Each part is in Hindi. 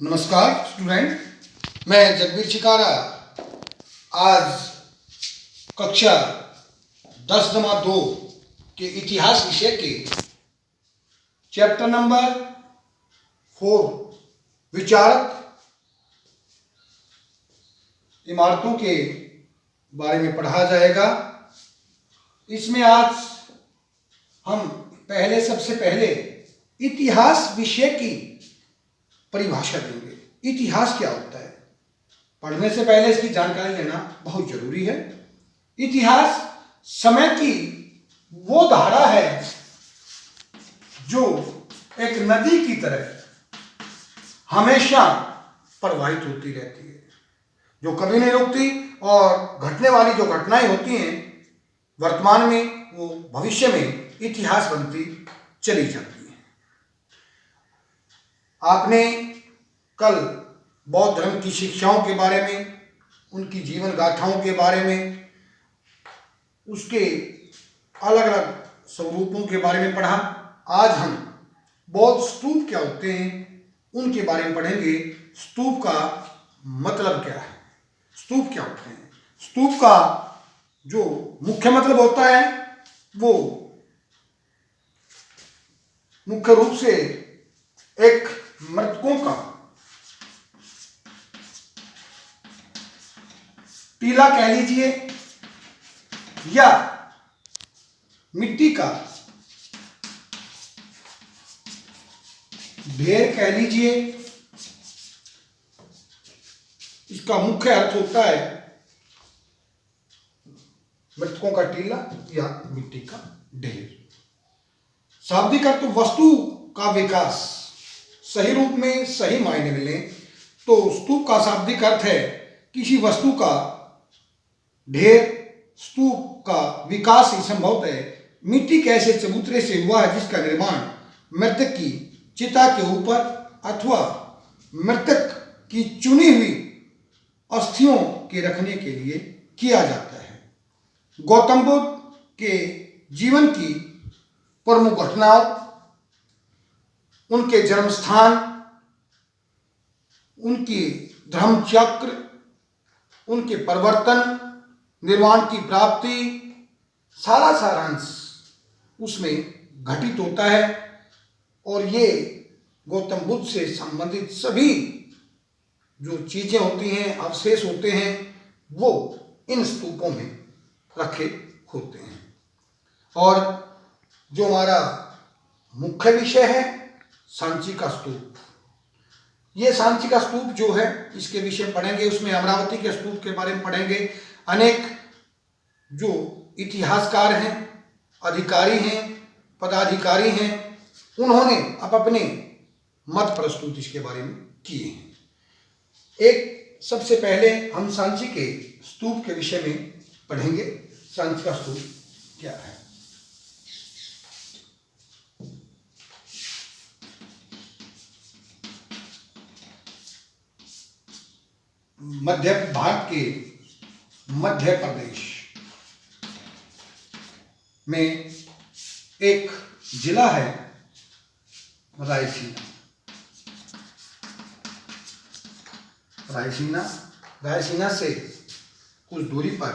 नमस्कार स्टूडेंट, मैं जगबीर चिकारा आज कक्षा 10-2 के इतिहास विषय के चैप्टर नंबर 4 विचारक इमारतों के बारे में पढ़ा जाएगा। इसमें आज हम सबसे पहले इतिहास विषय की परिभाषा देंगे। इतिहास क्या होता है, पढ़ने से पहले इसकी जानकारी लेना बहुत जरूरी है। इतिहास समय की वो धारा है जो एक नदी की तरह हमेशा प्रवाहित होती रहती है, जो कभी नहीं रुकती, और घटने वाली जो घटनाएं होती हैं वर्तमान में, वो भविष्य में इतिहास बनती चली जाती है। आपने कल बौद्ध धर्म की शिक्षाओं के बारे में, उनकी जीवन गाथाओं के बारे में, उसके अलग अलग स्वरूपों के बारे में पढ़ा। आज हम बौद्ध स्तूप क्या होते हैं उनके बारे में पढ़ेंगे। स्तूप का मतलब क्या है, स्तूप क्या होते हैं। स्तूप का जो मुख्य मतलब होता है वो मुख्य रूप से एक मृतकों का टीला कह लीजिए या मिट्टी का ढेर कह लीजिए। इसका मुख्य अर्थ होता है मृतकों का टीला या मिट्टी का ढेर। शाब्दिक अर्थ वस्तु का विकास। सही रूप में सही मायने में लें तो स्तूप का शाब्दिक अर्थ है किसी वस्तु का ढेर। स्तूप का विकास ही संभवत है मिट्टी के ऐसे चबूतरे से हुआ है जिसका निर्माण मृतक की चिता के ऊपर अथवा मृतक की चुनी हुई अस्थियों के रखने के लिए किया जाता है। गौतम बुद्ध के जीवन की प्रमुख घटनाओं, उनके जन्म स्थान, उनकी धर्म चक्र, उनके परिवर्तन, निर्वाण की प्राप्ति, सारा सारांश उसमें घटित होता है। और ये गौतम बुद्ध से संबंधित सभी जो चीजें होती हैं, अवशेष होते हैं, वो इन स्तूपों में रखे होते हैं। और जो हमारा मुख्य विषय है सांची का स्तूप, ये सांची का स्तूप जो है इसके विषय में पढ़ेंगे। उसमें अमरावती के स्तूप के बारे में पढ़ेंगे। अनेक जो इतिहासकार हैं, अधिकारी हैं, पदाधिकारी हैं, उन्होंने अपने मत प्रस्तुत इसके बारे में किए हैं। एक सबसे पहले हम सांची के स्तूप के विषय में पढ़ेंगे। सांची का स्तूप क्या है। मध्य भारत के मध्य प्रदेश में एक जिला है रायसीना। रायसीना से कुछ दूरी पर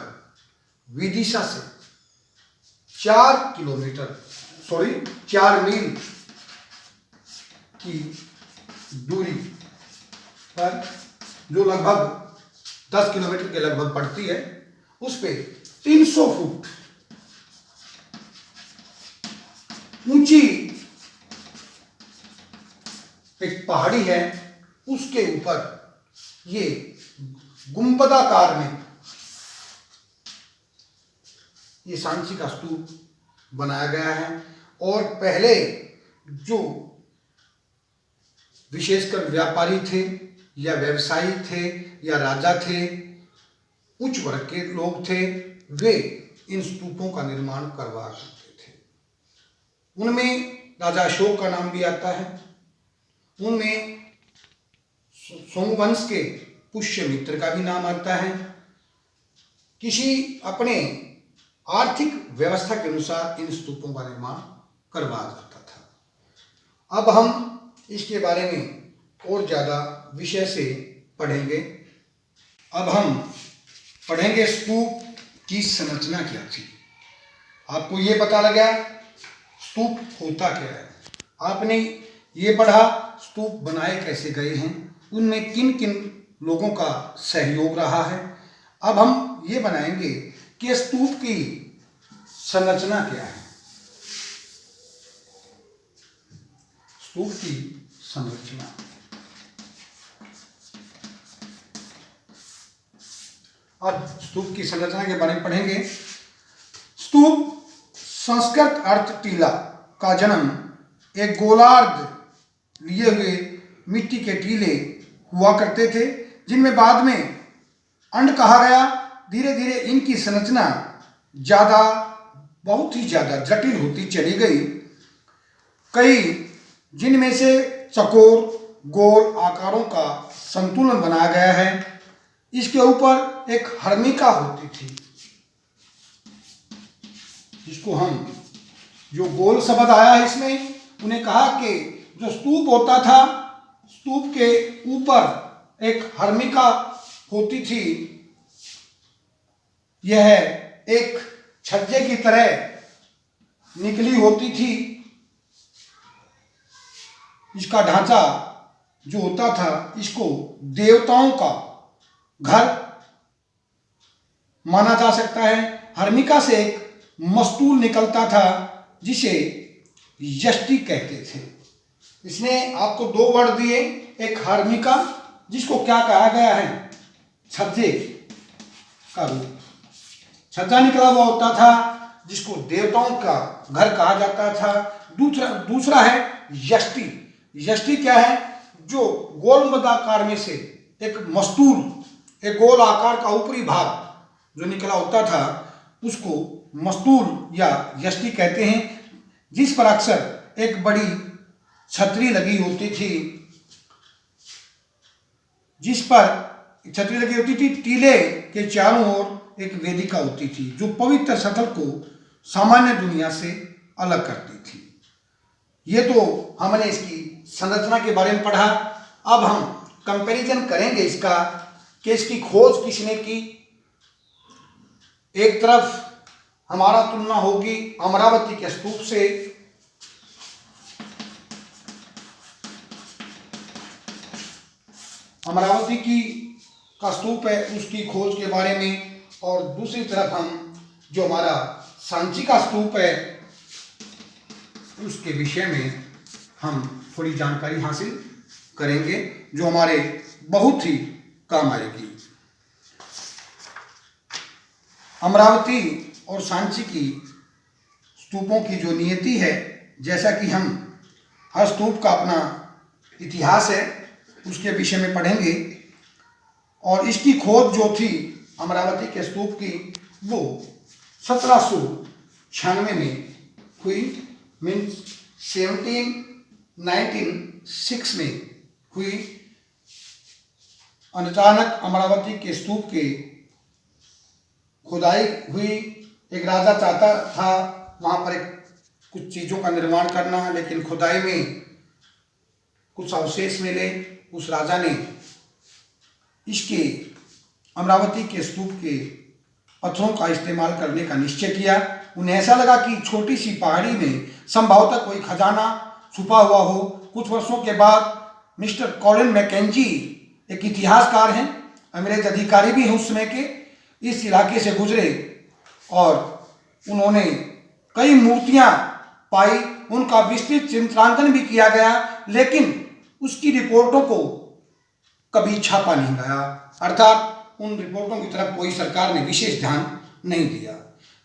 विदिशा से 4 मील की दूरी पर, जो लगभग 10 किलोमीटर के लगभग पड़ती है, उस पे 300 फुट ऊंची एक पहाड़ी है। उसके ऊपर ये गुंबदाकार में ये सांची का स्तूप बनाया गया है। और पहले जो विशेषकर व्यापारी थे या व्यवसायी थे या राजा थे, उच्च वर्ग के लोग थे, वे इन स्तूपों का निर्माण करवा करते थे। उनमें राजा अशोक का नाम भी आता है। उनमें सोमवंश के पुष्यमित्र का भी नाम आता है। किसी अपने आर्थिक व्यवस्था के अनुसार इन स्तूपों का निर्माण करवाया जाता था। अब हम इसके बारे में और ज़्यादा विषय से पढ़ेंगे। अब हम पढ़ेंगे स्तूप की संरचना क्या थी। आपको ये पता लगा स्तूप होता क्या है, आपने ये पढ़ा स्तूप बनाए कैसे गए हैं, उनमें किन किन लोगों का सहयोग रहा है। अब हम ये बनाएंगे कि स्तूप की संरचना क्या है। स्तूप की संरचना, अब स्तूप की संरचना के बारे में पढ़ेंगे। स्तूप संस्कृत अर्थ टीला का जन्म एक गोलार्ध लिए हुए मिट्टी के टीले हुआ करते थे, जिनमें बाद में अंड कहा गया। धीरे धीरे इनकी संरचना बहुत ही ज़्यादा जटिल होती चली गई। कई जिनमें से चकोर गोल आकारों का संतुलन बनाया गया है। इसके ऊपर एक हर्मिका होती थी, जिसको हम जो गोल शब्द आया है इसमें, उन्हें कहा कि जो स्तूप होता था, स्तूप के ऊपर एक हर्मिका होती थी। यह एक छज्जे की तरह निकली होती थी। इसका ढांचा जो होता था, इसको देवताओं का घर माना जा सकता है। हर्मिका से एक मस्तूल निकलता था जिसे यष्टि कहते थे। इसने आपको दो वर्ड दिए, एक हर्मिका जिसको क्या कहा गया है, छज्जे का रूप, छज्जा निकला हुआ होता था जिसको देवताओं का घर कहा जाता था। दूसरा है यष्टि। यष्टि क्या है, जो गोलमदाकार में से एक मस्तूल, एक गोल आकार का ऊपरी भाग जो निकला होता था, उसको मस्तूल या यष्टि कहते हैं, जिस पर अक्सर एक बड़ी छतरी लगी होती थी, जिस पर छतरी लगी होती थी। टीले के चारों ओर एक वेदिका होती थी जो पवित्र स्थल को सामान्य दुनिया से अलग करती थी। ये तो हमने इसकी संरचना के बारे में पढ़ा। अब हम कंपैरिजन करेंगे इसका कि इसकी खोज किसने की। एक तरफ हमारा तुलना होगी अमरावती के स्तूप से, अमरावती की का स्तूप है उसकी खोज के बारे में, और दूसरी तरफ हम जो हमारा सांची का स्तूप है उसके विषय में हम थोड़ी जानकारी हासिल करेंगे जो हमारे बहुत ही काम आएगी। अमरावती और सांची की स्तूपों की जो नियति है, जैसा कि हम हर स्तूप का अपना इतिहास है उसके विषय में पढ़ेंगे, और इसकी खोज जो थी अमरावती के स्तूप की, वो 1796 में हुई, मीन्स 1796 में हुई। अचानक अमरावती के स्तूप के खुदाई हुई। एक राजा चाहता था वहाँ पर कुछ चीज़ों का निर्माण करना, लेकिन खुदाई में कुछ अवशेष मिले। उस राजा ने इसके अमरावती के स्तूप के पत्थरों का इस्तेमाल करने का निश्चय किया। उन्हें ऐसा लगा कि छोटी सी पहाड़ी में संभवतः कोई खजाना छुपा हुआ हो। कुछ वर्षों के बाद मिस्टर कॉलिन मैकेंजी, एक इतिहासकार हैं, अंग्रेज अधिकारी भी हैं उस समय के, इस इलाके से गुजरे और उन्होंने कई मूर्तियां पाई। उनका विस्तृत चित्रांकन भी किया गया, लेकिन उसकी रिपोर्टों को कभी छापा नहीं गया, अर्थात उन रिपोर्टों की तरफ कोई सरकार ने विशेष ध्यान नहीं दिया।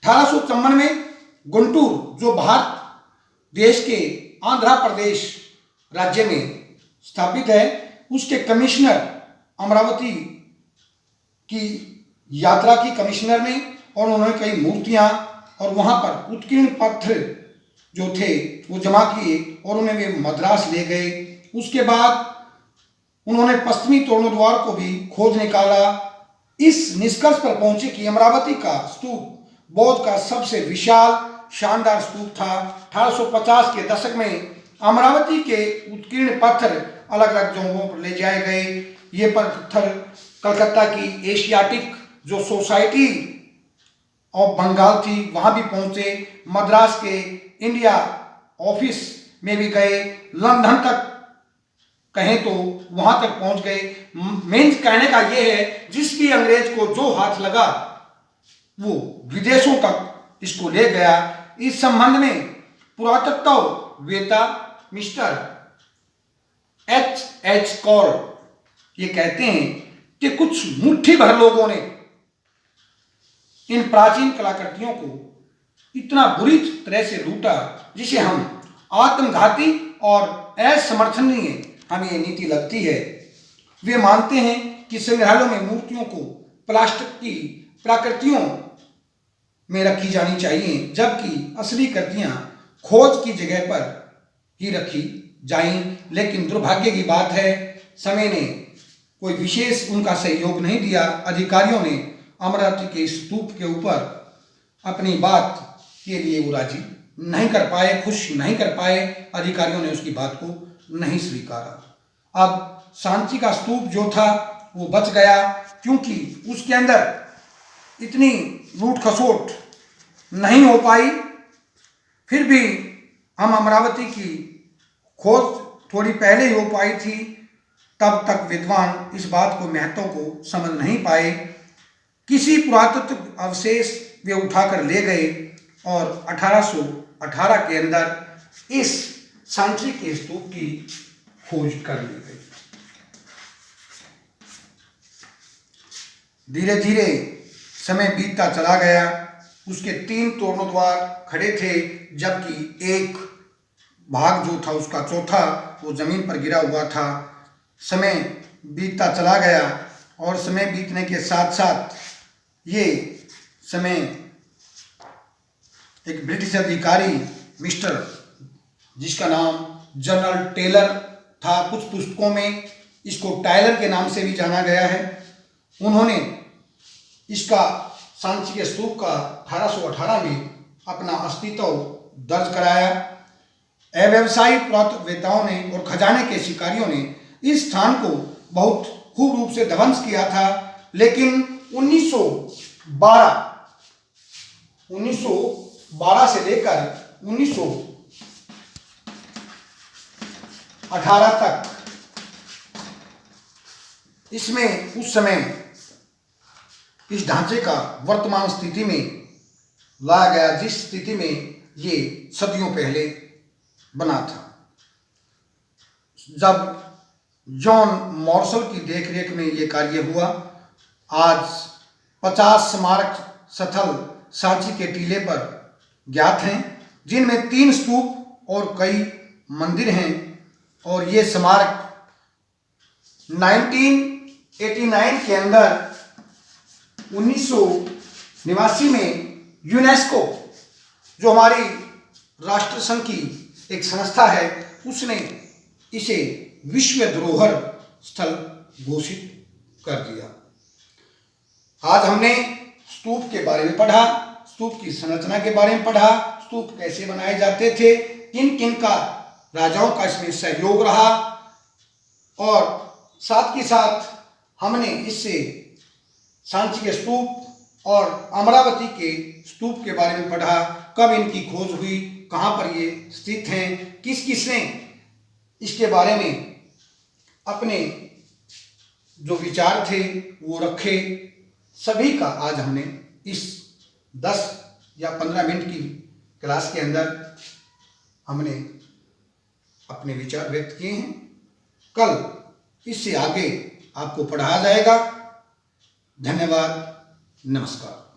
1854 में गुंटूर, जो भारत देश के आंध्र प्रदेश राज्य में स्थापित है, उसके कमिश्नर अमरावती की यात्रा की कमिश्नर ने, और उन्होंने कई मूर्तियां और वहां पर उत्कीर्ण पत्थर जो थे वो जमा किए और उन्हें वे मद्रास ले गए। उसके बाद उन्होंने पश्चिमी तोरणद्वार को भी खोज निकाला। इस निष्कर्ष पर पहुंचे कि अमरावती का स्तूप बौद्ध का सबसे विशाल शानदार स्तूप था। 1850 के दशक में अमरावती के उत्कीर्ण पत्थर अलग अलग जगहों पर ले जाए गए। ये पत्थर कलकत्ता की एशियाटिक जो सोसाइटी ऑफ बंगाल थी वहाँ भी पहुँचे, मद्रास के इंडिया ऑफिस में भी गए, लंदन तक कहें तो वहाँ तक पहुँच गए। मेन कहने का ये है जिस भी अंग्रेज को जो हाथ लगा वो विदेशों तक इसको ले गया। इस संबंध में पुरातत्ववेत्ता मिस्टर H कौल ये कहते हैं कि कुछ मुट्ठी भर लोगों ने इन प्राचीन कलाकृतियों को इतना बुरी तरह से लूटा जिसे हम आत्मघाती और असमर्थनीय हमें ये नीति लगती है। वे मानते हैं कि संग्रहालयों में मूर्तियों को प्लास्टिक की प्राकृतियों में रखी जानी चाहिए, जबकि असली कृतियां खोज की जगह पर ही रखी जाएं। लेकिन दुर्भाग्य की बात है समय ने कोई विशेष उनका सहयोग नहीं दिया। अधिकारियों ने अमरावती के स्तूप के ऊपर अपनी बात के लिए वो राजी नहीं कर पाए, खुश नहीं कर पाए। अधिकारियों ने उसकी बात को नहीं स्वीकारा। अब सांची का स्तूप जो था वो बच गया क्योंकि उसके अंदर इतनी लूट खसोट नहीं हो पाई। फिर भी हम अमरावती की खोज थोड़ी पहले ही हो पाई थी, तब तक विद्वान इस बात को महत्व को समझ नहीं पाए। किसी पुरातत्व अवशेष वे उठाकर ले गए और 1818 के अंदर इस सांची के स्तूप की खोज कर ली गई। धीरे धीरे समय बीतता चला गया। उसके 3 तोरण द्वार खड़े थे, जबकि एक भाग जो था उसका चौथा वो जमीन पर गिरा हुआ था। समय बीतता चला गया और समय बीतने के साथ साथ ये समय एक ब्रिटिश अधिकारी मिस्टर जिसका नाम जनरल टेलर था, कुछ पुस्तकों में इसको टायलर के नाम से भी जाना गया है, उन्होंने इसका सांची के स्तूप का 1818 में अपना अस्तित्व दर्ज कराया। अव्यवसायी पुरातत्ववेत्ताओं ने और खजाने के शिकारियों ने इस स्थान को बहुत खूब रूप से ध्वंस किया था, लेकिन 1912 से लेकर 1918 तक इसमें उस समय इस ढांचे का वर्तमान स्थिति में लाया गया, जिस स्थिति में ये सदियों पहले बना था। जब जॉन मॉर्सल की देखरेख में ये कार्य हुआ, आज 50 स्मारक स्थल सांची के टीले पर ज्ञात हैं, जिनमें 3 स्तूप और कई मंदिर हैं। और ये स्मारक 1989 के अंदर 1989 में यूनेस्को जो हमारी राष्ट्र संघ की एक संस्था है उसने इसे विश्व धरोहर स्थल घोषित कर दिया। आज हमने स्तूप के बारे में पढ़ा, स्तूप की संरचना के बारे में पढ़ा, स्तूप कैसे बनाए जाते थे, किन किन का राजाओं का इसमें सहयोग रहा, और साथ के साथ हमने इससे सांची के स्तूप और अमरावती के स्तूप के बारे में पढ़ा, कब इनकी खोज हुई, कहाँ पर ये स्थित हैं, किस किसने इसके बारे में अपने जो विचार थे वो रखे, सभी का आज हमने इस 10 या 15 मिनट की क्लास के अंदर हमने अपने विचार व्यक्त किए हैं। कल इससे आगे आपको पढ़ाया जाएगा। धन्यवाद, नमस्कार।